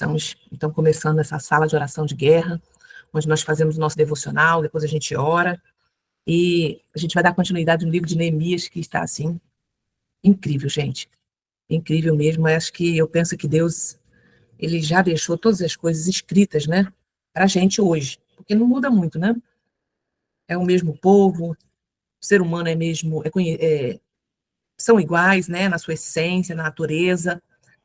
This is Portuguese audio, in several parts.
Estamos, então, começando essa sala de oração de guerra, onde nós fazemos o nosso devocional, depois a gente ora, e a gente vai dar continuidade no livro de Neemias, que está, assim, incrível, gente. Incrível mesmo. Acho que eu penso que Deus, ele já deixou todas as coisas escritas, né, para a gente hoje, porque não muda muito, né? É o mesmo povo, o ser humano é mesmo, são iguais, né, na sua essência, na natureza,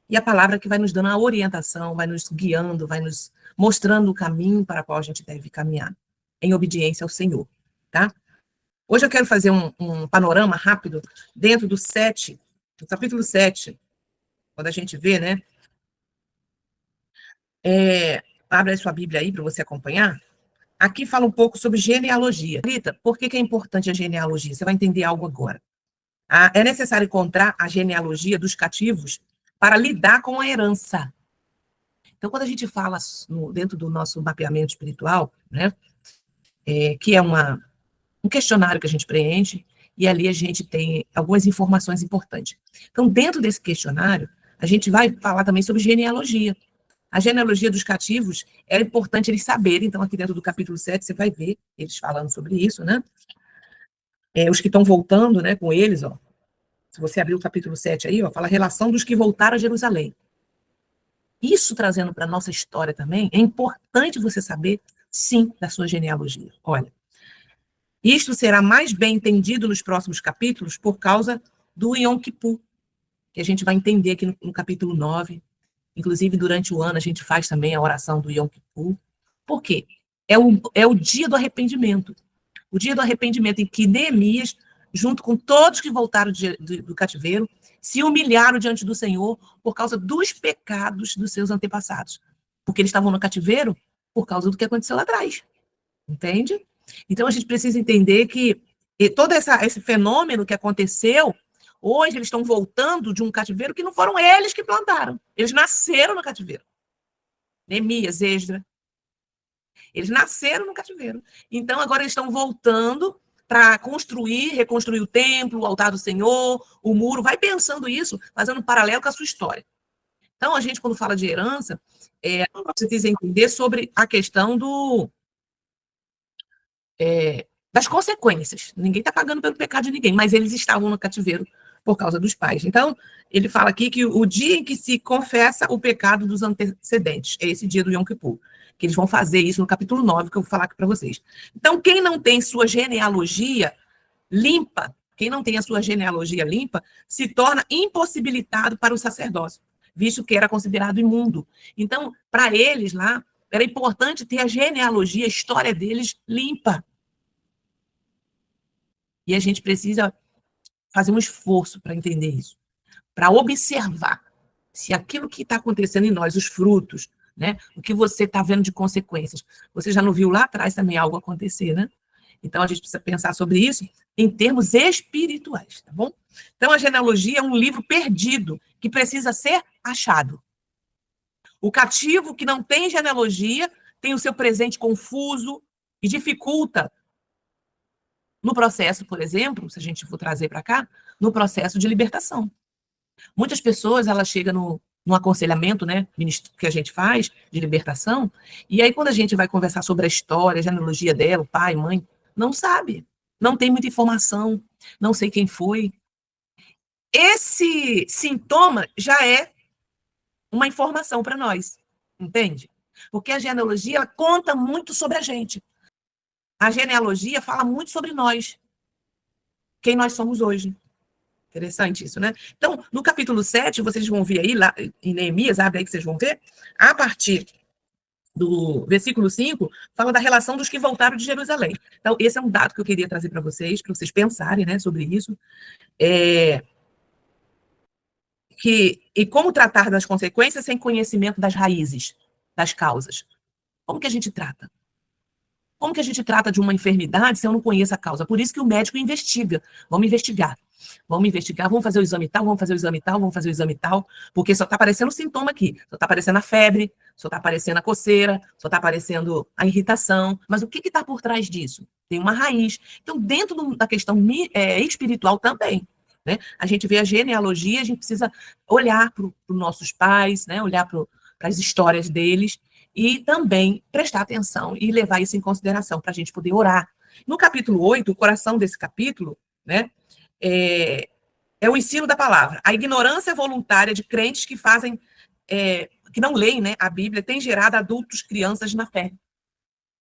e a palavra que vai nos dando a orientação, vai nos guiando, vai nos mostrando o caminho para o qual a gente deve caminhar, em obediência ao Senhor, tá? Hoje eu quero fazer um panorama rápido dentro do capítulo 7, quando a gente vê, né? Abre a sua Bíblia aí para você acompanhar. Aqui fala um pouco sobre genealogia. Rita, por que é importante a genealogia? Você vai entender algo agora. É necessário encontrar a genealogia dos cativos para lidar com a herança. Então, quando a gente fala dentro do nosso mapeamento espiritual, né, que é um questionário que a gente preenche, e ali a gente tem algumas informações importantes. Então, dentro desse questionário, a gente vai falar também sobre genealogia. A genealogia dos cativos é importante eles saberem, então aqui dentro do capítulo 7 você vai ver eles falando sobre isso, né? Os que estão voltando, né, com eles, ó. Se você abrir o capítulo 7 aí, ó, fala a relação dos que voltaram a Jerusalém. Isso trazendo para a nossa história também, é importante você saber, sim, da sua genealogia. Olha, isto será mais bem entendido nos próximos capítulos por causa do Yom Kippur, que a gente vai entender aqui no capítulo 9. Inclusive, durante o ano, a gente faz também a oração do Yom Kippur. Por quê? É o dia do arrependimento. O dia do arrependimento em que Neemias, junto com todos que voltaram do cativeiro, se humilharam diante do Senhor por causa dos pecados dos seus antepassados. Porque eles estavam no cativeiro por causa do que aconteceu lá atrás. Entende? Então, a gente precisa entender que todo esse fenômeno que aconteceu, hoje eles estão voltando de um cativeiro que não foram eles que plantaram. Eles nasceram no cativeiro. Neemias, Esdras. Eles nasceram no cativeiro. Então, agora eles estão voltando para reconstruir o templo, o altar do Senhor, o muro. Vai pensando isso, fazendo um paralelo com a sua história. Então, a gente, quando fala de herança, precisa entender sobre a questão das consequências. Ninguém está pagando pelo pecado de ninguém, mas eles estavam no cativeiro por causa dos pais. Então, ele fala aqui que o dia em que se confessa o pecado dos antecedentes, é esse dia do Yom Kippur, que eles vão fazer isso no capítulo 9, que eu vou falar aqui para vocês. Então, quem não tem sua genealogia limpa, se torna impossibilitado para o sacerdócio, visto que era considerado imundo. Então, para eles lá, era importante ter a genealogia, a história deles limpa. E a gente precisa fazer um esforço para entender isso, para observar se aquilo que está acontecendo em nós, os frutos, né, o que você está vendo de consequências, você já não viu lá atrás também algo acontecer, né? Então, a gente precisa pensar sobre isso em termos espirituais, tá bom? Então, a genealogia é um livro perdido que precisa ser achado. O cativo que não tem genealogia tem o seu presente confuso e dificulta no processo, por exemplo, se a gente for trazer para cá, no processo de libertação. Muitas pessoas, elas chegam no aconselhamento, né, que a gente faz, de libertação, e aí quando a gente vai conversar sobre a história, a genealogia dela, o pai, mãe, não sabe, não tem muita informação, não sei quem foi. Esse sintoma já é uma informação para nós, entende? Porque a genealogia, ela conta muito sobre a gente. A genealogia fala muito sobre nós, quem nós somos hoje. Interessante isso, né? Então, no capítulo 7, vocês vão ver aí, lá em Neemias, abre aí que vocês vão ver, a partir do versículo 5, fala da relação dos que voltaram de Jerusalém. Então, esse é um dado que eu queria trazer para vocês pensarem, né, sobre isso. E como tratar das consequências sem conhecimento das raízes, das causas. Como que a gente trata? Como que a gente trata de uma enfermidade se eu não conheço a causa? Por isso que o médico investiga. Vamos investigar, vamos fazer o exame tal, vamos fazer o exame tal, vamos fazer o exame tal, porque só está aparecendo o sintoma aqui. Só está aparecendo a febre, só está aparecendo a coceira, só está aparecendo a irritação. Mas o que está por trás disso? Tem uma raiz. Então, dentro da questão espiritual também, né? A gente vê a genealogia, a gente precisa olhar para os nossos pais, né? Olhar para para as histórias deles, e também prestar atenção e levar isso em consideração para a gente poder orar. No capítulo 8, o coração desse capítulo, né, é o ensino da palavra. A ignorância voluntária de crentes que fazem, que não leem, né, a Bíblia, tem gerado adultos, crianças na fé,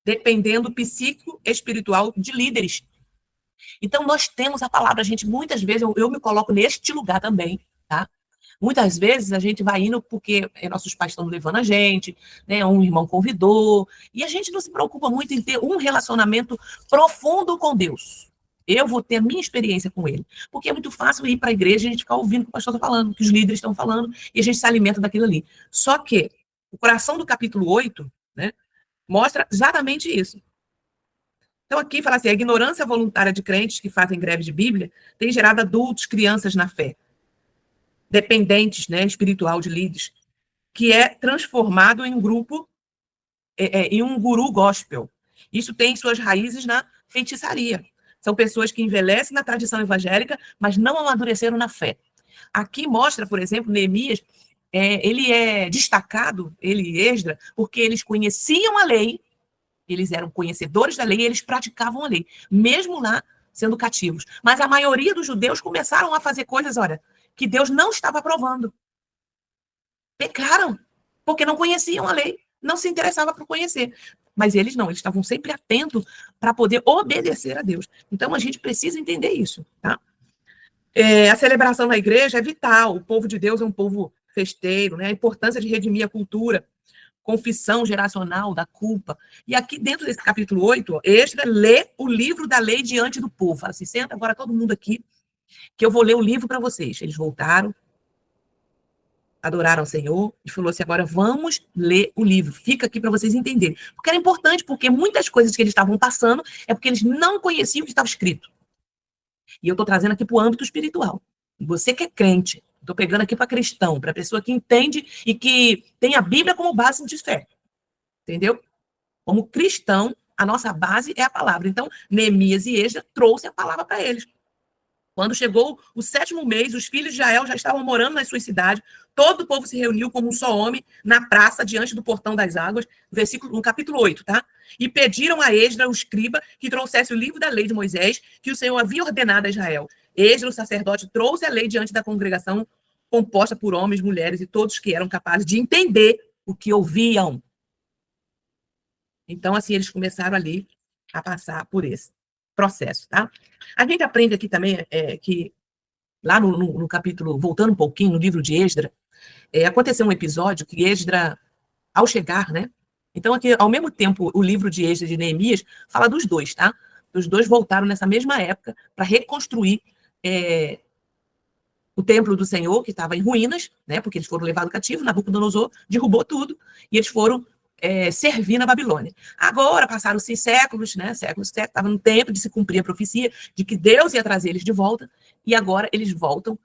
dependendo psíquico espiritual de líderes. Então, nós temos a palavra, gente, muitas vezes, eu me coloco neste lugar também, tá? Muitas vezes a gente vai indo porque nossos pais estão levando a gente, né? Um irmão convidou, e a gente não se preocupa muito em ter um relacionamento profundo com Deus. Eu vou ter a minha experiência com ele. Porque é muito fácil ir para a igreja e a gente ficar ouvindo o que o pastor está falando, o que os líderes estão falando, e a gente se alimenta daquilo ali. Só que o coração do capítulo 8, né, mostra exatamente isso. Então, aqui fala assim: a ignorância voluntária de crentes que fazem greve de Bíblia tem gerado adultos, crianças na fé, dependentes, né, espiritual de líderes, que é transformado em um grupo, em um guru gospel. Isso tem suas raízes na feitiçaria. São pessoas que envelhecem na tradição evangélica, mas não amadureceram na fé. Aqui mostra, por exemplo, Neemias, ele é destacado, ele e Esdra, porque eles conheciam a lei, eles eram conhecedores da lei e eles praticavam a lei, mesmo lá sendo cativos. Mas a maioria dos judeus começaram a fazer coisas, olha, que Deus não estava aprovando. Pecaram, porque não conheciam a lei, não se interessavam por conhecer. Mas eles não, eles estavam sempre atentos para poder obedecer a Deus. Então a gente precisa entender isso, tá? A celebração na igreja é vital, o povo de Deus é um povo festeiro, né? A importância de redimir a cultura, confissão geracional da culpa. E aqui dentro desse capítulo 8, Esdra lê o livro da lei diante do povo. Fala assim: senta agora todo mundo aqui, que eu vou ler o livro para vocês. Eles voltaram, adoraram ao Senhor e falou assim: agora vamos ler o livro. Fica aqui para vocês entenderem. Porque era importante, porque muitas coisas que eles estavam passando é porque eles não conheciam o que estava escrito. E eu estou trazendo aqui para o âmbito espiritual. Você que é crente, estou pegando aqui para cristão, para a pessoa que entende e que tem a Bíblia como base de fé. Entendeu? Como cristão, a nossa base é a palavra. Então, Neemias e Esdra trouxe a palavra para eles. Quando chegou o 7º mês, os filhos de Israel já estavam morando nas suas cidades. Todo o povo se reuniu como um só homem na praça diante do portão das águas, no capítulo 8, tá? E pediram a Esdra, o escriba, que trouxesse o livro da lei de Moisés, que o Senhor havia ordenado a Israel. Esdra, o sacerdote, trouxe a lei diante da congregação, composta por homens, mulheres e todos que eram capazes de entender o que ouviam. Então, assim, eles começaram ali a passar por esse processo, tá? A gente aprende aqui também que lá no capítulo, voltando um pouquinho, no livro de Esdra, aconteceu um episódio que Esdra, ao chegar, né? Então, aqui, ao mesmo tempo, o livro de Esdra e de Neemias fala dos dois, tá? Os dois voltaram nessa mesma época para reconstruir o templo do Senhor, que estava em ruínas, né? Porque eles foram levados cativos, Nabucodonosor derrubou tudo, e eles foram servir na Babilônia. Agora, passaram-se séculos, né? Séculos, estava no tempo de se cumprir a profecia de que Deus ia trazer eles de volta, e agora eles voltam.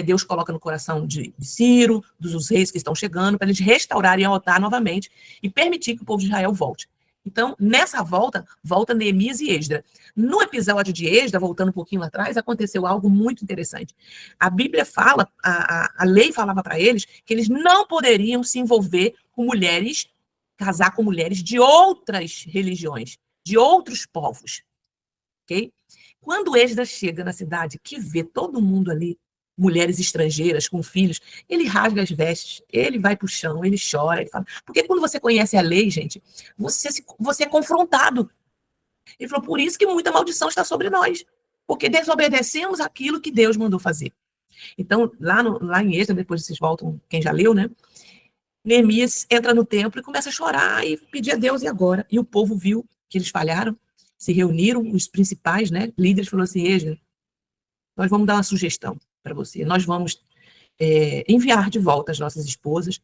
Deus coloca no coração de Ciro, dos reis que estão chegando, para eles restaurarem o altar novamente e permitir que o povo de Israel volte. Então, nessa volta Neemias e Esdra. No episódio de Esdra, voltando um pouquinho lá atrás, aconteceu algo muito interessante. A Bíblia fala, a lei falava para eles que eles não poderiam se envolver com mulheres, casar com mulheres de outras religiões, de outros povos. Ok? Quando Esdras chega na cidade, que vê todo mundo ali, mulheres estrangeiras com filhos, ele rasga as vestes, ele vai para o chão, ele chora, ele fala. Porque quando você conhece a lei, gente, você é confrontado. Ele falou: por isso que muita maldição está sobre nós, porque desobedecemos aquilo que Deus mandou fazer. Então, lá em Esdras, depois vocês voltam, quem já leu, né? Neemias entra no templo e começa a chorar e pedir a Deus: e agora? E o povo viu que eles falharam, se reuniram, os principais, né, líderes, falaram assim: Esdras, nós vamos dar uma sugestão para você. Nós vamos enviar de volta as nossas esposas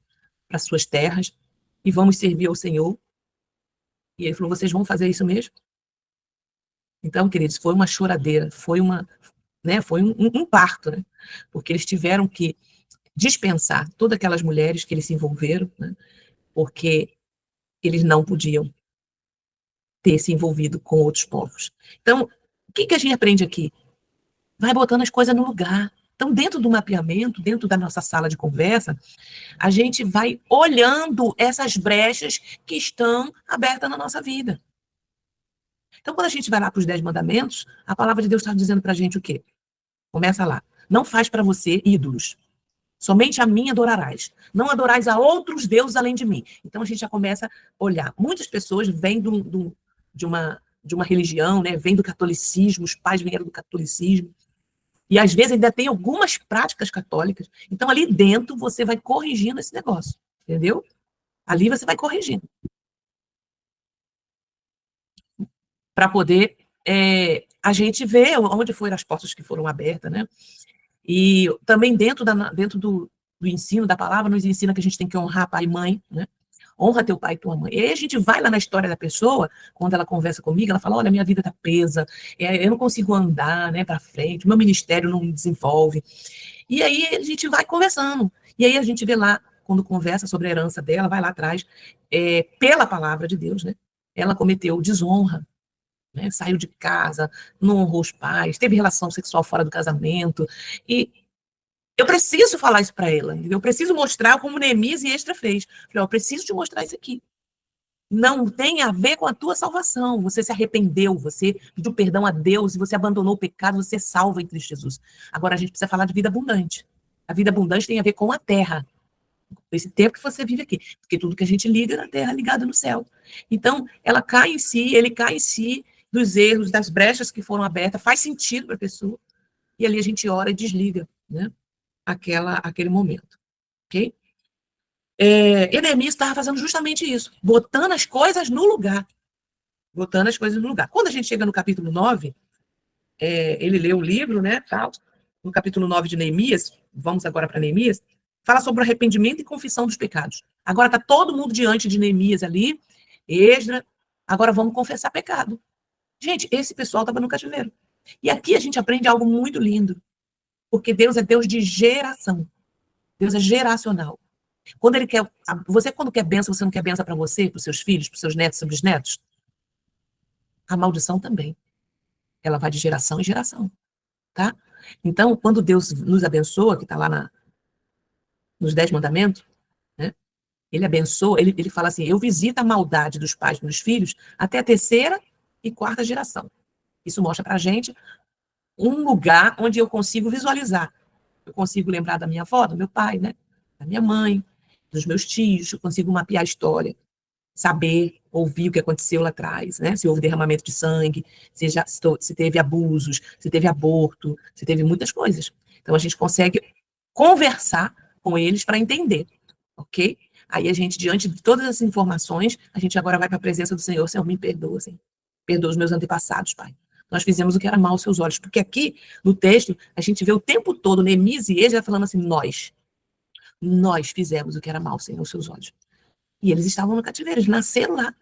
para suas terras e vamos servir ao Senhor. E ele falou: vocês vão fazer isso mesmo? Então, queridos, foi uma choradeira, foi um parto, né? Porque eles tiveram que dispensar todas aquelas mulheres que eles se envolveram, né? Porque eles não podiam ter se envolvido com outros povos. Então, o que a gente aprende aqui? Vai botando as coisas no lugar. Então, dentro do mapeamento, dentro da nossa sala de conversa, a gente vai olhando essas brechas que estão abertas na nossa vida. Então, quando a gente vai lá para os 10 mandamentos, a palavra de Deus está dizendo para a gente o quê? Começa lá. Não faz para você ídolos. Somente a mim adorarás. Não adorarás a outros deuses além de mim. Então, a gente já começa a olhar. Muitas pessoas vêm de uma religião, né? Vêm do catolicismo, os pais vieram do catolicismo. E, às vezes, ainda tem algumas práticas católicas. Então, ali dentro, você vai corrigindo esse negócio. Entendeu? Ali você vai corrigindo. Para poder a gente ver onde foram as portas que foram abertas, né? E também dentro do ensino da palavra, nos ensina que a gente tem que honrar pai e mãe, né? Honra teu pai e tua mãe. E aí a gente vai lá na história da pessoa, quando ela conversa comigo, ela fala, olha, minha vida tá presa, eu não consigo andar, né, para frente, meu ministério não me desenvolve. E aí a gente vai conversando. E aí a gente vê lá, quando conversa sobre a herança dela, vai lá atrás, pela palavra de Deus, né? Ela cometeu desonra, né? Saiu de casa, não honrou os pais, teve relação sexual fora do casamento, e eu preciso falar isso para ela, entendeu? Eu preciso mostrar como Neemias e Esdra fez. Eu preciso te mostrar isso aqui. Não tem a ver com a tua salvação. Você se arrependeu, você pediu perdão a Deus, e você abandonou o pecado, você é salvo em Cristo Jesus. Agora a gente precisa falar de vida abundante. A vida abundante tem a ver com a terra, esse tempo que você vive aqui, porque tudo que a gente liga na terra é ligado no céu. Então, ela cai em si, ele cai em si, dos erros, das brechas que foram abertas, faz sentido para a pessoa, e ali a gente ora e desliga, né, aquele momento, ok? Neemias estava fazendo justamente isso, botando as coisas no lugar, Quando a gente chega no capítulo 9, ele lê o livro, né, tal, no capítulo 9 de Neemias, vamos agora para Neemias, fala sobre o arrependimento e confissão dos pecados. Agora está todo mundo diante de Neemias ali, Esdra, agora vamos confessar pecado. Gente, esse pessoal estava no cativeiro. E aqui a gente aprende algo muito lindo, porque Deus é Deus de geração. Deus é geracional. Quando ele quer, você quando quer bênção, você não quer bênção para você, para os seus filhos, para os seus netos, para os bisnetos? A maldição também. Ela vai de geração em geração, tá? Então, quando Deus nos abençoa, que está lá nos 10 mandamentos, né? Ele abençoa, ele fala assim, eu visito a maldade dos pais e dos filhos até a terceira e quarta geração. Isso mostra para a gente um lugar onde eu consigo visualizar. Eu consigo lembrar da minha avó, do meu pai, né? Da minha mãe, dos meus tios, eu consigo mapear a história, saber, ouvir o que aconteceu lá atrás, né? Se houve derramamento de sangue, se teve abusos, se teve aborto, se teve muitas coisas. Então, a gente consegue conversar com eles para entender, ok? Aí a gente, diante de todas essas informações, a gente agora vai para a presença do Senhor. Senhor, me perdoa, Senhor. Perdoa os meus antepassados, Pai. Nós fizemos o que era mal aos seus olhos. Porque aqui, no texto, a gente vê o tempo todo Neemias e Esdra falando assim, nós fizemos o que era mal, Senhor, aos seus olhos. E eles estavam no cativeiro, eles nasceram lá.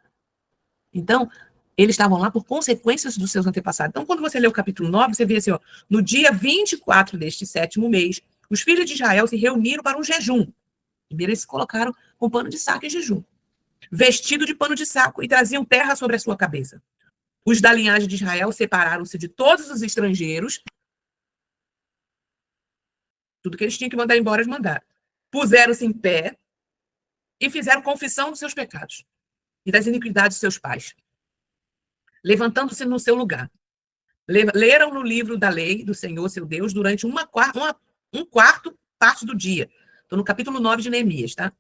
Então, eles estavam lá por consequências dos seus antepassados. Então, quando você lê o capítulo 9, você vê assim, ó, no dia 24 deste 7º mês, os filhos de Israel se reuniram para um jejum. Primeiro eles se colocaram com pano de saco em jejum, vestido de pano de saco, e traziam terra sobre a sua cabeça. Os da linhagem de Israel separaram-se de todos os estrangeiros, tudo que eles tinham que mandar embora, eles mandaram. Puseram-se em pé e fizeram confissão dos seus pecados e das iniquidades de seus pais, levantando-se no seu lugar. Leram no livro da lei do Senhor, seu Deus, durante um quarto parte do dia. Estou no capítulo 9 de Neemias, tá?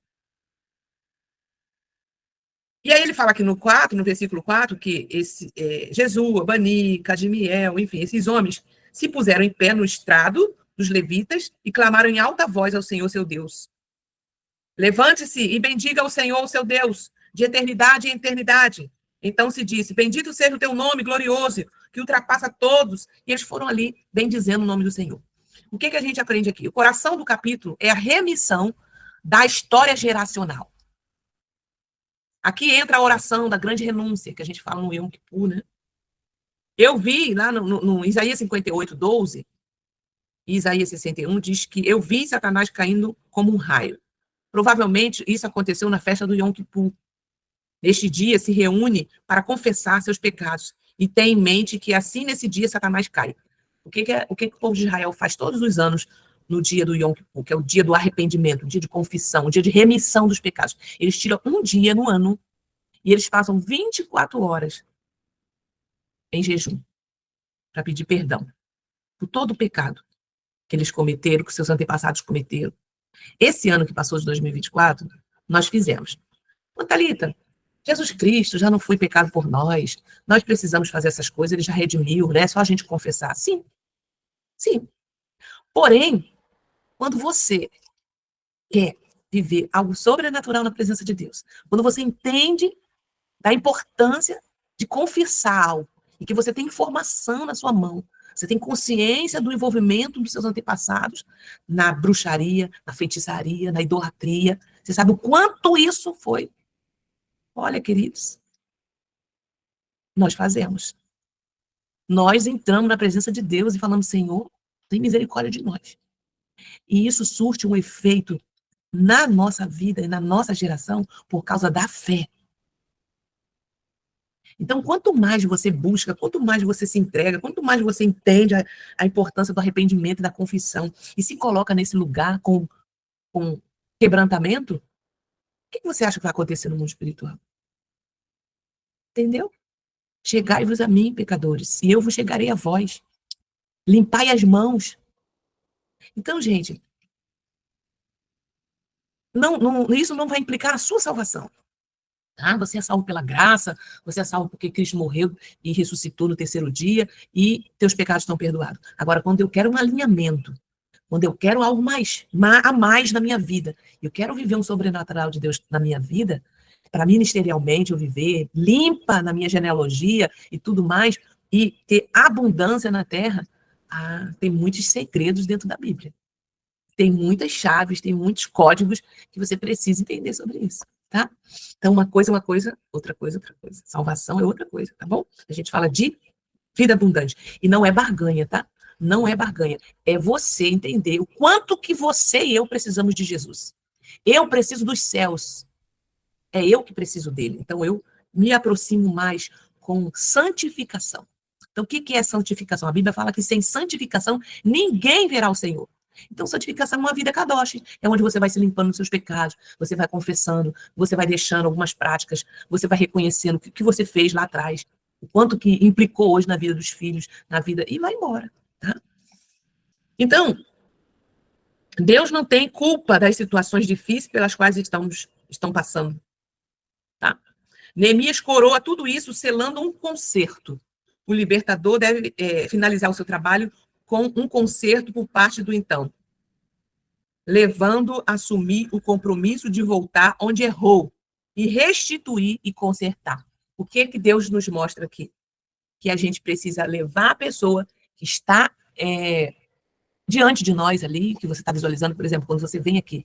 E aí ele fala aqui no versículo 4, que Jesua, Bani, Cadimiel, enfim, esses homens se puseram em pé no estrado dos levitas e clamaram em alta voz ao Senhor, seu Deus. Levante-se e bendiga o Senhor, seu Deus, de eternidade em eternidade. Então se disse, bendito seja o teu nome glorioso, que ultrapassa todos. E eles foram ali bendizendo o nome do Senhor. O que a gente aprende aqui? O coração do capítulo é a remissão da história geracional. Aqui entra a oração da grande renúncia, que a gente fala no Yom Kippur, né? Eu vi lá no Isaías 58, 12, e Isaías 61, diz que eu vi Satanás caindo como um raio. Provavelmente isso aconteceu na festa do Yom Kippur. Neste dia se reúne para confessar seus pecados e tem em mente que assim nesse dia Satanás cai. O que o povo de Israel faz todos os anos no dia do Yom Kippur, que é o dia do arrependimento, o dia de confissão, o dia de remissão dos pecados? Eles tiram um dia no ano e eles passam 24 horas em jejum para pedir perdão por todo o pecado que eles cometeram, que seus antepassados cometeram. Esse ano que passou de 2024, nós fizemos. Ô, Thalita, Jesus Cristo já não foi pecado por nós precisamos fazer essas coisas, ele já redimiu, né? É só a gente confessar. Sim, sim. Porém, quando você quer viver algo sobrenatural na presença de Deus, quando você entende da importância de confessar algo, e que você tem informação na sua mão, você tem consciência do envolvimento dos seus antepassados na bruxaria, na feitiçaria, na idolatria, você sabe o quanto isso foi? Olha, queridos, nós fazemos. Nós entramos na presença de Deus e falamos, Senhor, tem misericórdia de nós. E isso surte um efeito na nossa vida e na nossa geração por causa da fé. Então, quanto mais você busca, quanto mais você se entrega, quanto mais você entende a importância do arrependimento e da confissão e se coloca nesse lugar com quebrantamento, o que você acha que vai acontecer no mundo espiritual? Entendeu? Chegai-vos a mim, pecadores, e eu vos chegarei a vós. Limpai as mãos. Então, gente, isso não vai implicar a sua salvação. Tá? Você é salvo pela graça, você é salvo porque Cristo morreu e ressuscitou no terceiro dia e teus pecados estão perdoados. Agora, quando eu quero um alinhamento, quando eu quero algo a mais na minha vida, eu quero viver um sobrenatural de Deus na minha vida, para ministerialmente eu viver limpa na minha genealogia e tudo mais, e ter abundância na terra, tem muitos segredos dentro da Bíblia. Tem muitas chaves, tem muitos códigos que você precisa entender sobre isso, tá? Então, uma coisa, outra coisa, outra coisa. Salvação é outra coisa, tá bom? A gente fala de vida abundante. E não é barganha, tá? Não é barganha. É você entender o quanto que você e eu precisamos de Jesus. Eu preciso dos céus. É eu que preciso dele. Então, eu me aproximo mais com santificação. Então, o que é santificação? A Bíblia fala que sem santificação, ninguém verá o Senhor. Então, santificação é uma vida kadosh, é onde você vai se limpando dos seus pecados, você vai confessando, você vai deixando algumas práticas, você vai reconhecendo o que você fez lá atrás, o quanto que implicou hoje na vida dos filhos, na vida, e vai embora, tá? Então, Deus não tem culpa das situações difíceis pelas quais estão passando, tá? Neemias coroa tudo isso selando um concerto. O libertador deve finalizar o seu trabalho com um concerto por parte do então, levando a assumir o compromisso de voltar onde errou e restituir e consertar. O que Deus nos mostra aqui? Que a gente precisa levar a pessoa que está diante de nós ali, que você está visualizando, por exemplo, quando você vem aqui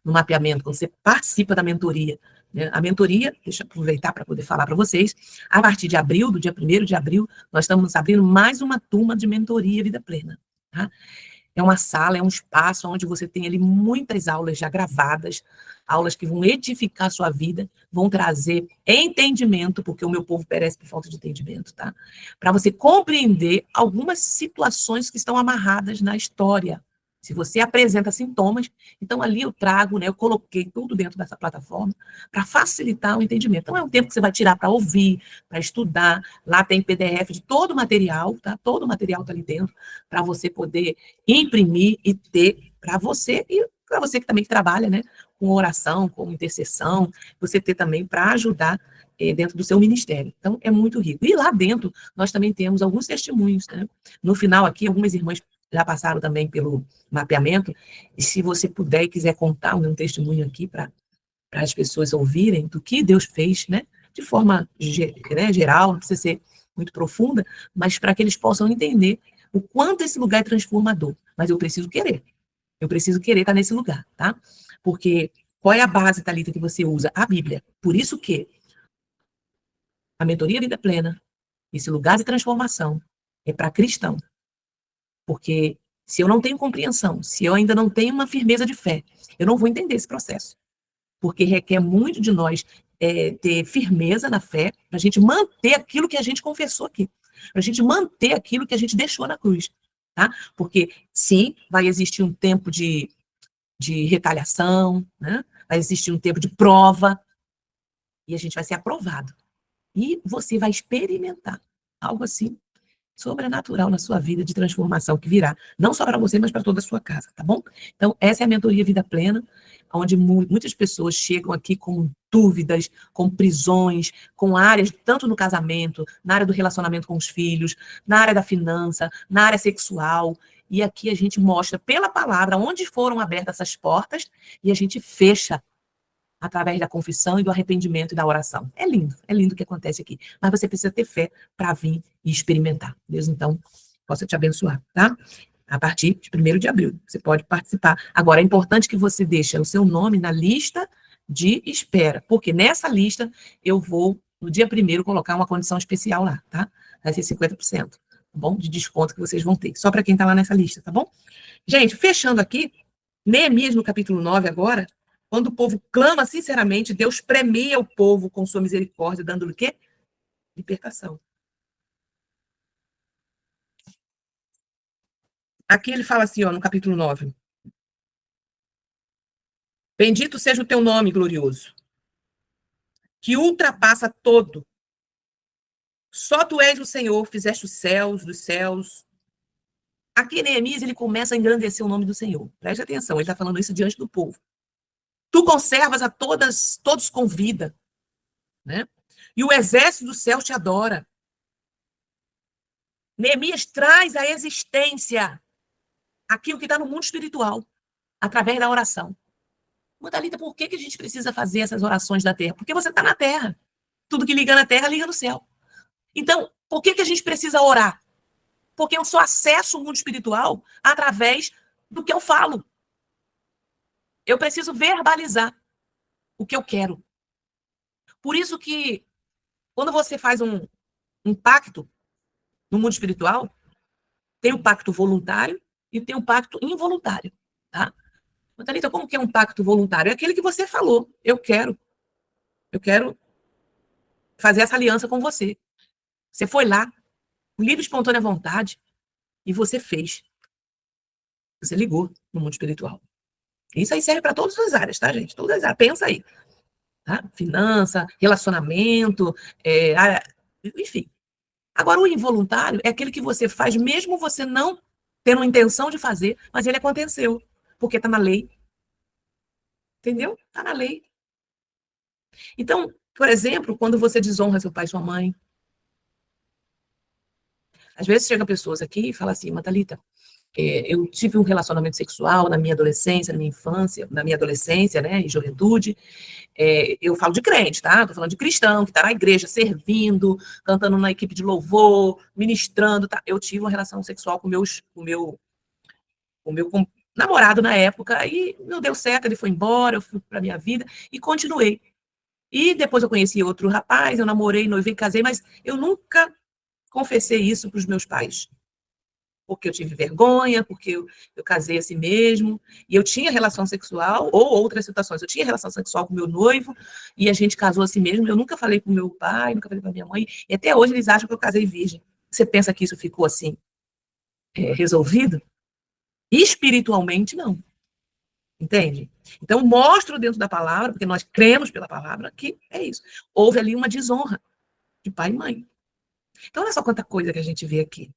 no mapeamento, quando você participa da mentoria, né? A mentoria, deixa eu aproveitar para poder falar para vocês, a partir de abril, do dia 1º de abril, nós estamos abrindo mais uma turma de mentoria Vida Plena, tá? É uma sala, é um espaço onde você tem ali muitas aulas já gravadas, aulas que vão edificar a sua vida, vão trazer entendimento, porque o meu povo perece por falta de entendimento, tá? Para você compreender algumas situações que estão amarradas na história. Se você apresenta sintomas, então ali eu trago, né, eu coloquei tudo dentro dessa plataforma para facilitar o entendimento. Então é um tempo que você vai tirar para ouvir, para estudar. Lá tem PDF de todo o material, tá? Todo o material está ali dentro para você poder imprimir e ter para você e para você que também trabalha, né, com oração, com intercessão, você ter também para ajudar dentro do seu ministério. Então é muito rico. E lá dentro nós também temos alguns testemunhos, né? No final aqui algumas irmãs já passaram também pelo mapeamento, e se você puder e quiser contar um testemunho aqui para as pessoas ouvirem do que Deus fez, né, de forma geral, não precisa ser muito profunda, mas para que eles possam entender o quanto esse lugar é transformador. Mas eu preciso querer estar nesse lugar, tá? Porque qual é a base, Thalita, que você usa? A Bíblia. Por isso que a mentoria Vida Plena, esse lugar de transformação, é para cristão. Porque se eu não tenho compreensão, se eu ainda não tenho uma firmeza de fé, eu não vou entender esse processo. Porque requer muito de nós ter firmeza na fé, para a gente manter aquilo que a gente confessou aqui, para a gente manter aquilo que a gente deixou na cruz. tá? Porque, sim, vai existir um tempo de retaliação, né? Vai existir um tempo de prova, e a gente vai ser aprovado. E você vai experimentar algo assim sobrenatural na sua vida de transformação que virá, não só para você, mas para toda a sua casa, tá bom? Então, essa é a mentoria Vida Plena, onde muitas pessoas chegam aqui com dúvidas, com prisões, com áreas, tanto no casamento, na área do relacionamento com os filhos, na área da finança, na área sexual, e aqui a gente mostra pela palavra onde foram abertas essas portas e a gente fecha através da confissão e do arrependimento e da oração. É lindo o que acontece aqui. Mas você precisa ter fé para vir e experimentar. Deus, então, possa te abençoar, tá? A partir de 1º de abril, você pode participar. Agora, é importante que você deixe o seu nome na lista de espera, porque nessa lista eu vou, no dia 1º, colocar uma condição especial lá, tá? Vai ser 50%, tá bom? De desconto que vocês vão ter, só para quem está lá nessa lista, tá bom? Gente, fechando aqui, Neemias, no capítulo 9 agora, quando o povo clama sinceramente, Deus premia o povo com sua misericórdia, dando-lhe o quê? Libertação. Aqui ele fala assim, ó, no capítulo 9. Bendito seja o teu nome, glorioso, que ultrapassa todo. Só tu és o Senhor, fizeste os céus dos céus. Aqui Neemias, ele começa a engrandecer o nome do Senhor. Preste atenção, ele está falando isso diante do povo. Tu conservas a todos com vida, né? E o exército do céu te adora. Neemias traz à existência aquilo que está no mundo espiritual, através da oração. Thalita, por que a gente precisa fazer essas orações da terra? Porque você está na terra. Tudo que liga na terra, liga no céu. Então, por que a gente precisa orar? Porque eu só acesso o mundo espiritual através do que eu falo. Eu preciso verbalizar o que eu quero. Por isso que, quando você faz um pacto no mundo espiritual, tem um pacto voluntário e tem um pacto involuntário, tá? Thalita, como que é um pacto voluntário? É aquele que você falou, eu quero fazer essa aliança com você. Você foi lá, com livre e espontânea vontade, e você fez. Você ligou no mundo espiritual. Isso aí serve para todas as áreas, tá, gente? Todas as áreas. Pensa aí. Tá? Finança, relacionamento, enfim. Agora, o involuntário é aquele que você faz, mesmo você não tendo intenção de fazer, mas ele aconteceu, porque está na lei. Entendeu? Está na lei. Então, por exemplo, quando você desonra seu pai e sua mãe, às vezes chegam pessoas aqui e falam assim, Thalita, eu tive um relacionamento sexual na minha adolescência, na minha infância, na minha adolescência, né, e juventude. Eu falo de crente, tá? Estou falando de cristão, que está na igreja, servindo, cantando na equipe de louvor, ministrando, tá? Eu tive uma relação sexual com o meu namorado na época, e não deu certo, ele foi embora, eu fui para minha vida, e continuei. E depois eu conheci outro rapaz, eu namorei, noivei, casei, mas eu nunca confessei isso para os meus pais. Porque eu tive vergonha, porque eu casei assim mesmo, e eu tinha relação sexual, ou outras situações, eu tinha relação sexual com meu noivo, e a gente casou assim mesmo, eu nunca falei para o meu pai, nunca falei para minha mãe, e até hoje eles acham que eu casei virgem. Você pensa que isso ficou assim, resolvido? Espiritualmente, não. Entende? Então, mostro dentro da palavra, porque nós cremos pela palavra, que é isso. Houve ali uma desonra de pai e mãe. Então, olha só quanta coisa que a gente vê aqui.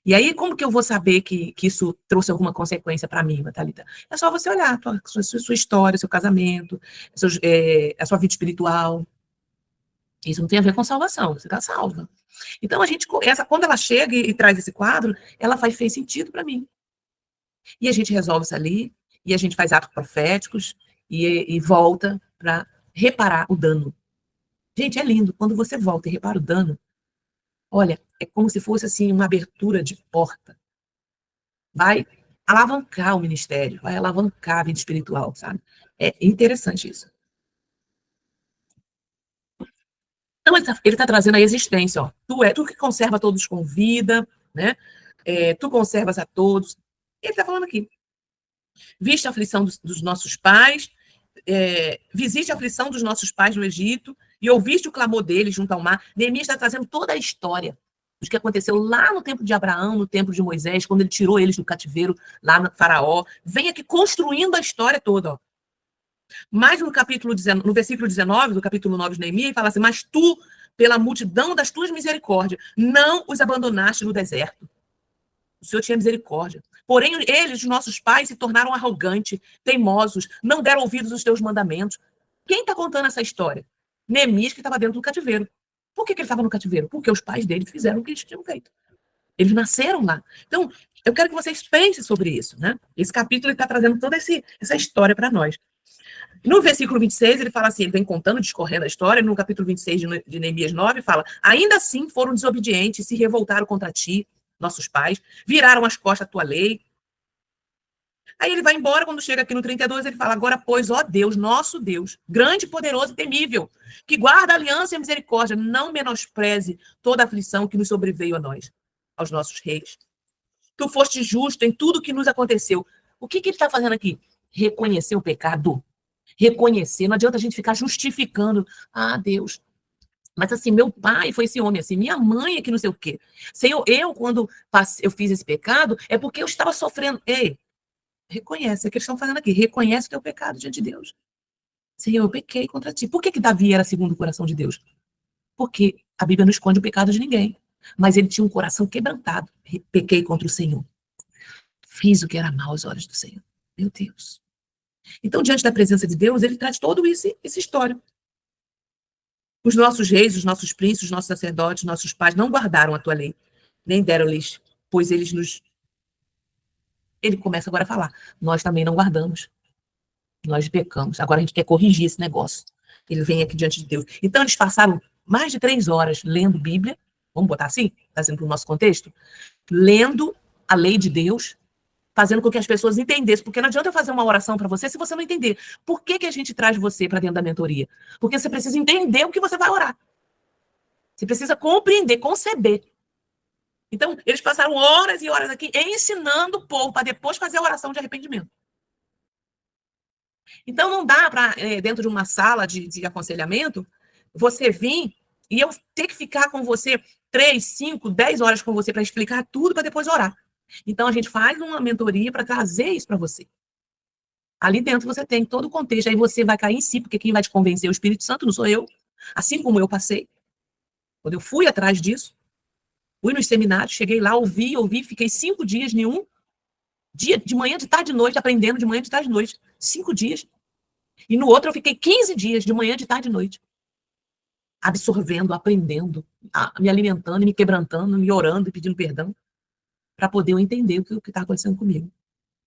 E aí, como que eu vou saber que isso trouxe alguma consequência para mim, Thalita? É só você olhar a sua história, seu casamento, a sua vida espiritual. Isso não tem a ver com salvação, você está salva. Então, quando ela chega e traz esse quadro, ela fez sentido para mim. E a gente resolve isso ali, e a gente faz atos proféticos, e volta para reparar o dano. Gente, é lindo. Quando você volta e repara o dano, olha, é como se fosse assim uma abertura de porta. Vai alavancar o ministério, vai alavancar a vida espiritual, sabe? É interessante isso. Então, ele tá trazendo a existência, ó. Tu que conserva todos com vida, né? Tu conservas a todos. Ele está falando aqui. Viste a aflição dos nossos pais, visite a aflição dos nossos pais no Egito, e ouviste o clamor deles junto ao mar. Neemias está trazendo toda a história. que aconteceu lá no tempo de Abraão, no tempo de Moisés, quando ele tirou eles do cativeiro, lá no Faraó. Vem aqui construindo a história toda, ó. Mas no capítulo 19, no versículo 19 do capítulo 9 de Neemias, ele fala assim: mas tu, pela multidão das tuas misericórdias, não os abandonaste no deserto. O Senhor tinha misericórdia. Porém, eles, os nossos pais, se tornaram arrogantes, teimosos, não deram ouvidos aos teus mandamentos. Quem está contando essa história? Neemias, que estava dentro do cativeiro. Por que ele estava no cativeiro? Porque os pais dele fizeram o que eles tinham feito. Eles nasceram lá. Então, eu quero que vocês pensem sobre isso, né? Esse capítulo está trazendo toda essa história para nós. No versículo 26, ele fala assim, ele vem contando, discorrendo a história, no capítulo 26 de Neemias 9, fala: ainda assim foram desobedientes, se revoltaram contra ti, nossos pais, viraram as costas à tua lei. Aí ele vai embora, quando chega aqui no 32, ele fala: agora, pois, ó Deus, nosso Deus, grande, poderoso e temível, que guarda a aliança e a misericórdia, não menospreze toda a aflição que nos sobreveio a nós, aos nossos reis. Tu foste justo em tudo que nos aconteceu. O que ele está fazendo aqui? Reconhecer o pecado. Reconhecer, não adianta a gente ficar justificando. Ah, Deus, mas assim, meu pai foi esse homem assim, minha mãe é que não sei o quê. Senhor, quando eu fiz esse pecado, é porque eu estava sofrendo. Ei, reconhece, é o que eles estão fazendo aqui, reconhece o teu pecado diante de Deus. Senhor, eu pequei contra ti. Por que Davi era segundo o coração de Deus? Porque a Bíblia não esconde o pecado de ninguém. Mas ele tinha um coração quebrantado. Pequei contra o Senhor. Fiz o que era mal aos olhos do Senhor. Meu Deus. Então, diante da presença de Deus, ele traz todo essa história. Os nossos reis, os nossos príncipes, os nossos sacerdotes, nossos pais não guardaram a tua lei, nem deram-lhes, pois eles nos... Ele começa agora a falar, nós também não guardamos. Nós pecamos. Agora a gente quer corrigir esse negócio. Ele vem aqui diante de Deus. Então, eles passaram mais de 3 horas lendo Bíblia, vamos botar assim, trazendo para o nosso contexto, lendo a lei de Deus, fazendo com que as pessoas entendessem, porque não adianta eu fazer uma oração para você se você não entender. Por que a gente traz você para dentro da mentoria? Porque você precisa entender o que você vai orar. Você precisa compreender, conceber. Então, eles passaram horas e horas aqui ensinando o povo para depois fazer a oração de arrependimento. Então, não dá para, dentro de uma sala de aconselhamento, você vir e eu ter que ficar com você 3, 5, 10 horas com você para explicar tudo para depois orar. Então, a gente faz uma mentoria para trazer isso para você. Ali dentro você tem todo o contexto, aí você vai cair em si, porque quem vai te convencer é o Espírito Santo, não sou eu. Assim como eu passei. Quando eu fui atrás disso, fui nos seminários, cheguei lá, ouvi, fiquei 5 dias em um dia, de manhã, de tarde, de noite, aprendendo de manhã, de tarde, de noite. 5 dias. E no outro eu fiquei 15 dias, de manhã, de tarde, de noite. Absorvendo, aprendendo, me alimentando, me quebrantando, me orando e pedindo perdão, para poder eu entender o que está acontecendo comigo.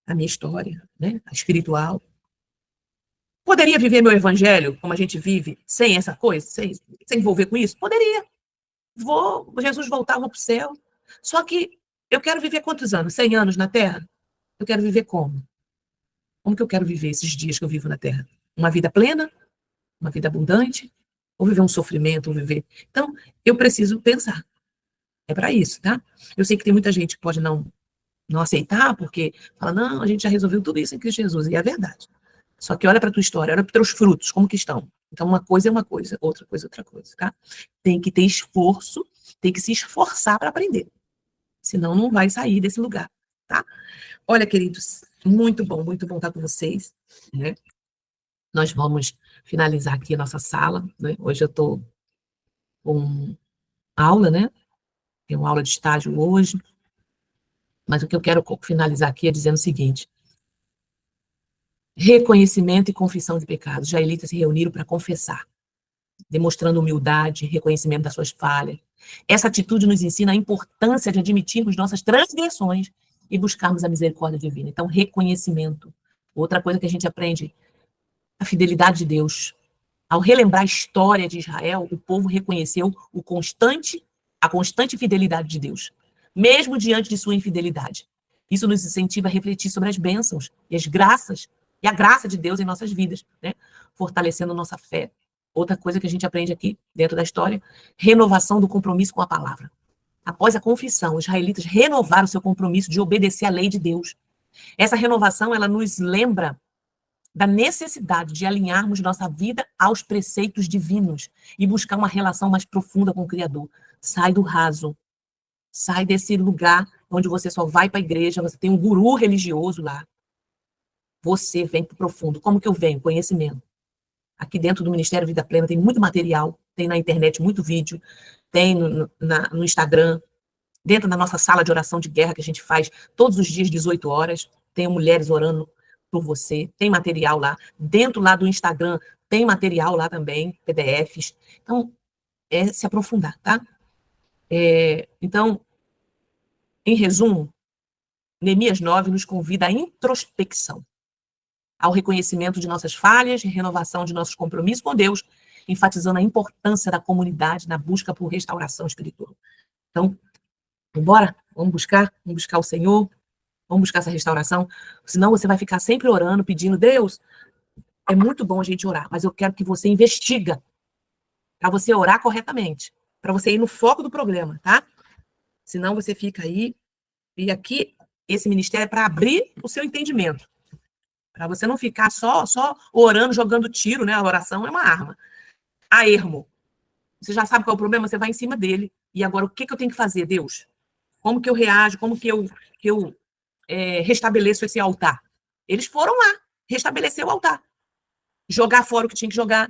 A minha história, né? A espiritual. Poderia viver meu evangelho, como a gente vive, sem essa coisa, sem envolver com isso? Poderia. Jesus voltar, vou para o céu. Só que eu quero viver quantos anos? 100 anos na Terra? Eu quero viver como? Como que eu quero viver esses dias que eu vivo na Terra? Uma vida plena? Uma vida abundante? Ou viver um sofrimento? Ou viver... Então, eu preciso pensar. É para isso, tá? Eu sei que tem muita gente que pode não aceitar, porque fala, não, a gente já resolveu tudo isso em Cristo Jesus. E é verdade. Só que olha para a tua história, olha para os teus frutos, como que estão. Então, uma coisa é uma coisa, outra coisa é outra coisa, tá? Tem que ter esforço, tem que se esforçar para aprender. Senão, não vai sair desse lugar, tá? Olha, queridos, muito bom estar com vocês, né? Nós vamos finalizar aqui a nossa sala, né? Hoje eu estou com aula, né? Tenho uma aula de estágio hoje. Mas o que eu quero finalizar aqui é dizendo o seguinte: reconhecimento e confissão de pecados. Os israelitas se reuniram para confessar, demonstrando humildade, reconhecimento das suas falhas. Essa atitude nos ensina a importância de admitirmos nossas transgressões e buscarmos a misericórdia divina. Então, reconhecimento. Outra coisa que a gente aprende, a fidelidade de Deus. Ao relembrar a história de Israel, o povo reconheceu a constante fidelidade de Deus, mesmo diante de sua infidelidade. Isso nos incentiva a refletir sobre as bênçãos e as graças, e a graça de Deus em nossas vidas, né? Fortalecendo nossa fé. Outra coisa que a gente aprende aqui, dentro da história, renovação do compromisso com a palavra. Após a confissão, os israelitas renovaram seu compromisso de obedecer à lei de Deus. Essa renovação, ela nos lembra da necessidade de alinharmos nossa vida aos preceitos divinos e buscar uma relação mais profunda com o Criador. Sai do raso, Sai desse lugar onde você só vai para a igreja, você tem um guru religioso lá. Você vem para o profundo. Como que eu venho? Conhecimento. Aqui dentro do Ministério Vida Plena tem muito material, tem na internet muito vídeo, tem no Instagram, dentro da nossa sala de oração de guerra que a gente faz todos os dias, 18 horas, tem mulheres orando por você, tem material lá. Dentro lá do Instagram tem material lá também, PDFs. Então, é se aprofundar, tá? Então, em resumo, Neemias 9 nos convida à introspecção, ao reconhecimento de nossas falhas, renovação de nossos compromissos com Deus, enfatizando a importância da comunidade na busca por restauração espiritual. Então, vambora, vamos buscar o Senhor, vamos buscar essa restauração, senão você vai ficar sempre orando, pedindo, Deus, é muito bom a gente orar, mas eu quero que você investiga para você orar corretamente, para você ir no foco do problema, tá? Senão você fica aí, e aqui, esse ministério é para abrir o seu entendimento, para você não ficar só orando, jogando tiro, né? A oração é uma arma. A ermo. Você já sabe qual é o problema, você vai em cima dele. E agora, o que eu tenho que fazer, Deus? Como que eu reajo? Como que eu restabeleço esse altar? Eles foram lá, restabelecer o altar. Jogar fora o que tinha que jogar.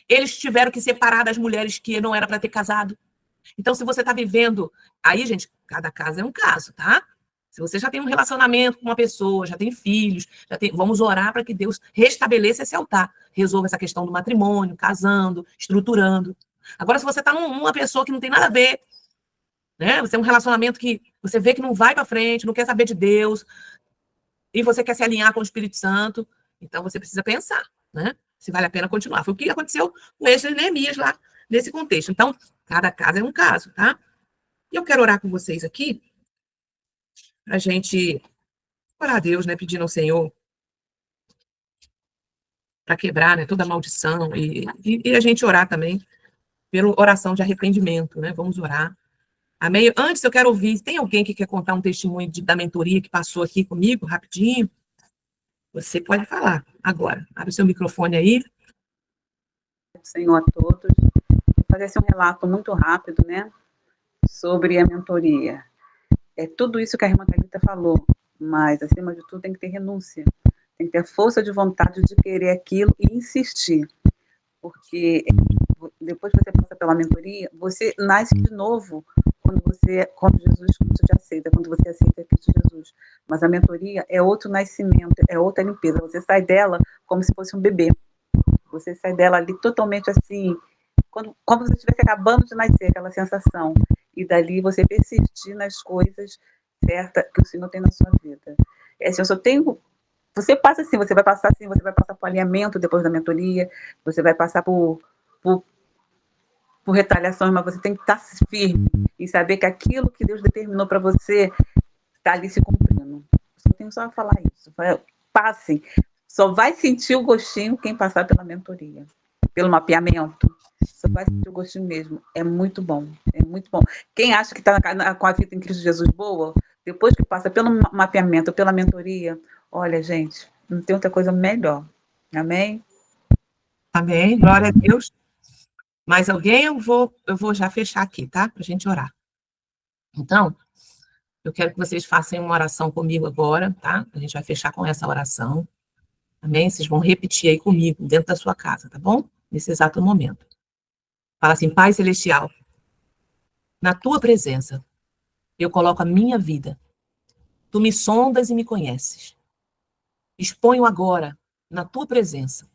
Eles tiveram que separar das mulheres que não era para ter casado. Então, se você está vivendo... Aí, gente, cada caso é um caso, tá? Se você já tem um relacionamento com uma pessoa, já tem filhos, vamos orar para que Deus restabeleça esse altar, resolva essa questão do matrimônio, casando, estruturando. Agora, se você está numa pessoa que não tem nada a ver, né? Você é um relacionamento que você vê que não vai para frente, não quer saber de Deus, e você quer se alinhar com o Espírito Santo, então você precisa pensar, né? Se vale a pena continuar. Foi o que aconteceu com esse Neemias lá, nesse contexto. Então, cada caso é um caso, tá? E eu quero orar com vocês aqui, para a gente orar a Deus, né, pedindo ao Senhor para quebrar, né, toda maldição e a gente orar também pela oração de arrependimento, né? Vamos orar. Amém? Antes eu quero ouvir, tem alguém que quer contar um testemunho da mentoria que passou aqui comigo, rapidinho? Você pode falar agora. Abre o seu microfone aí. Senhor a todos. Vou fazer um relato muito rápido, né, sobre a mentoria. É tudo isso que a irmã Thalita falou, mas, acima de tudo, tem que ter renúncia. Tem que ter força de vontade de querer aquilo e insistir. Porque depois que você passa pela mentoria, você nasce de novo quando Jesus te aceita, quando você aceita Cristo Jesus. Mas a mentoria é outro nascimento, é outra limpeza. Você sai dela como se fosse um bebê. Você sai dela ali totalmente assim, como se você estivesse acabando de nascer, aquela sensação. E dali você persistir nas coisas certas que o Senhor tem na sua vida. Assim, eu só tenho... Você passa assim, você vai passar assim, você vai passar por alinhamento depois da mentoria, você vai passar por retaliações, mas você tem que estar firme e saber que aquilo que Deus determinou para você está ali se cumprindo. Eu tenho só a falar isso. Passem. Só vai sentir o gostinho quem passar pela mentoria, pelo mapeamento. Só vai sentir o gostinho mesmo. É muito bom. É muito bom. Quem acha que está com a vida em Cristo Jesus boa, depois que passa pelo mapeamento, pela mentoria, olha, gente, não tem outra coisa melhor. Amém? Amém. Glória a Deus. Mais alguém? Eu vou já fechar aqui, tá? Para a gente orar. Então, eu quero que vocês façam uma oração comigo agora, tá? A gente vai fechar com essa oração. Amém? Vocês vão repetir aí comigo, dentro da sua casa, tá bom? Nesse exato momento. Fala assim, Pai Celestial, na tua presença, eu coloco a minha vida. Tu me sondas e me conheces. Exponho agora, na tua presença,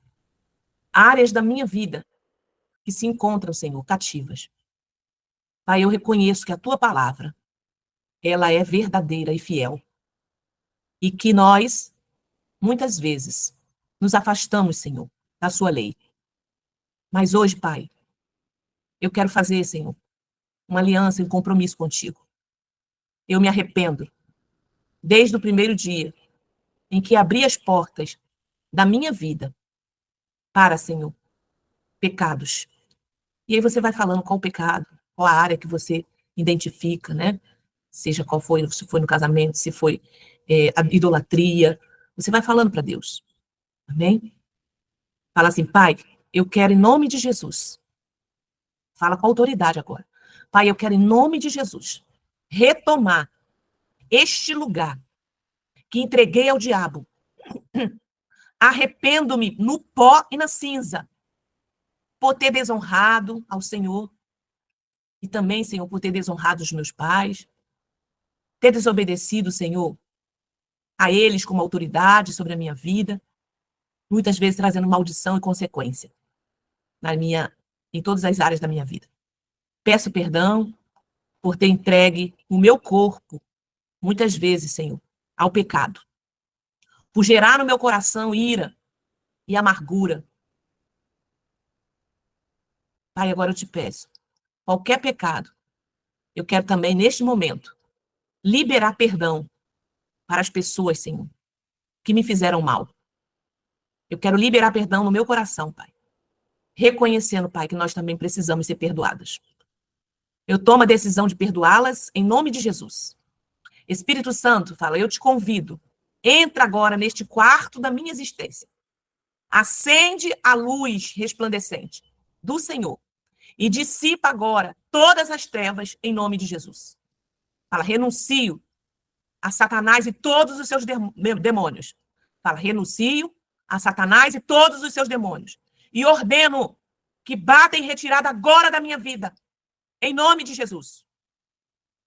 áreas da minha vida que se encontram, Senhor, cativas. Pai, eu reconheço que a tua palavra, ela é verdadeira e fiel. E que nós, muitas vezes, nos afastamos, Senhor, da sua lei. Mas hoje, Pai, eu quero fazer, Senhor, uma aliança, um compromisso contigo. Eu me arrependo, desde o primeiro dia em que abri as portas da minha vida para, Senhor, pecados. E aí você vai falando qual o pecado, qual a área que você identifica, né? Seja qual foi, se foi no casamento, se foi a idolatria. Você vai falando para Deus. Amém? Fala assim, Pai, eu quero em nome de Jesus. Fala com autoridade agora. Pai, eu quero em nome de Jesus retomar este lugar que entreguei ao diabo. Arrependo-me no pó e na cinza por ter desonrado ao Senhor e também, Senhor, por ter desonrado os meus pais, ter desobedecido, Senhor, a eles como autoridade sobre a minha vida, muitas vezes trazendo maldição e consequência em todas as áreas da minha vida. Peço perdão por ter entregue o meu corpo, muitas vezes, Senhor, ao pecado, por gerar no meu coração ira e amargura. Pai, agora eu te peço, qualquer pecado, eu quero também, neste momento, liberar perdão para as pessoas, Senhor, que me fizeram mal. Eu quero liberar perdão no meu coração, Pai. Reconhecendo, Pai, que nós também precisamos ser perdoadas. Eu tomo a decisão de perdoá-las em nome de Jesus. Espírito Santo, fala, eu te convido, entra agora neste quarto da minha existência. Acende a luz resplandecente do Senhor e dissipa agora todas as trevas em nome de Jesus. Fala, renuncio a Satanás e todos os seus demônios. Fala, renuncio a Satanás e todos os seus demônios. E ordeno que bata em retirada agora da minha vida, em nome de Jesus.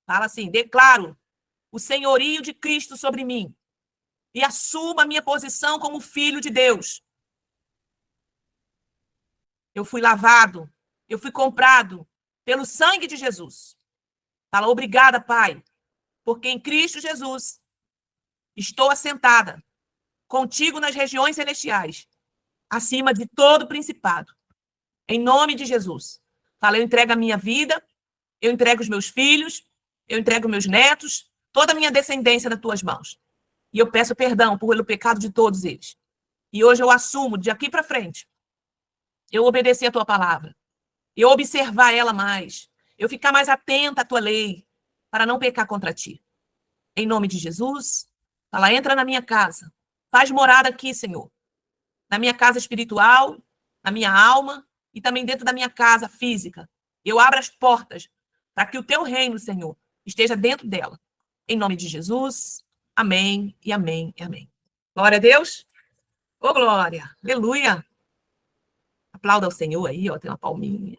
Fala assim, declaro o senhorio de Cristo sobre mim e assuma a minha posição como filho de Deus. Eu fui lavado, eu fui comprado pelo sangue de Jesus. Fala, obrigada, Pai, porque em Cristo Jesus estou assentada contigo nas regiões celestiais, acima de todo principado. Em nome de Jesus. Fala, eu entrego a minha vida, eu entrego os meus filhos, eu entrego meus netos, toda a minha descendência nas tuas mãos. E eu peço perdão pelo pecado de todos eles. E hoje eu assumo, de aqui para frente, eu obedecer a tua palavra, eu observar ela mais, eu ficar mais atenta à tua lei, para não pecar contra ti. Em nome de Jesus, fala, entra na minha casa, faz morada aqui, Senhor, na minha casa espiritual, na minha alma e também dentro da minha casa física. Eu abro as portas para que o teu reino, Senhor, esteja dentro dela. Em nome de Jesus, amém e amém e amém. Glória a Deus. Ô, glória. Aleluia. Aplauda ao Senhor aí, ó, tem uma palminha.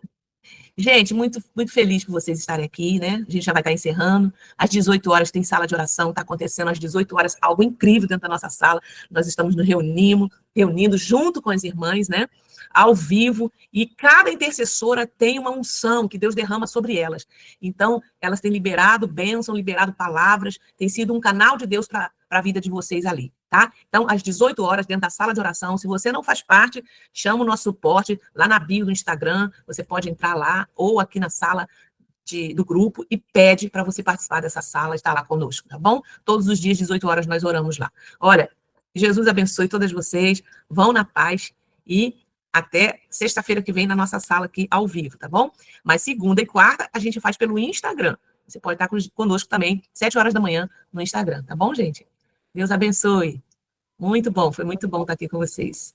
Gente, muito, muito feliz por vocês estarem aqui, né? A gente já vai estar encerrando. Às 18 horas tem sala de oração, está acontecendo às 18 horas algo incrível dentro da nossa sala. Nós estamos nos reunindo junto com as irmãs, né? Ao vivo, e cada intercessora tem uma unção que Deus derrama sobre elas. Então, elas têm liberado bênção, liberado palavras, tem sido um canal de Deus para a vida de vocês ali, tá? Então, às 18 horas, dentro da sala de oração, se você não faz parte, chama o nosso suporte lá na bio do Instagram, você pode entrar lá, ou aqui na sala do grupo, e pede para você participar dessa sala, estar lá conosco, tá bom? Todos os dias, 18 horas, nós oramos lá. Olha, Jesus abençoe todas vocês, vão na paz e até sexta-feira que vem na nossa sala aqui ao vivo, tá bom? Mas segunda e quarta a gente faz pelo Instagram. Você pode estar conosco também, 7 horas da manhã no Instagram, tá bom, gente? Deus abençoe. Muito bom, foi muito bom estar aqui com vocês.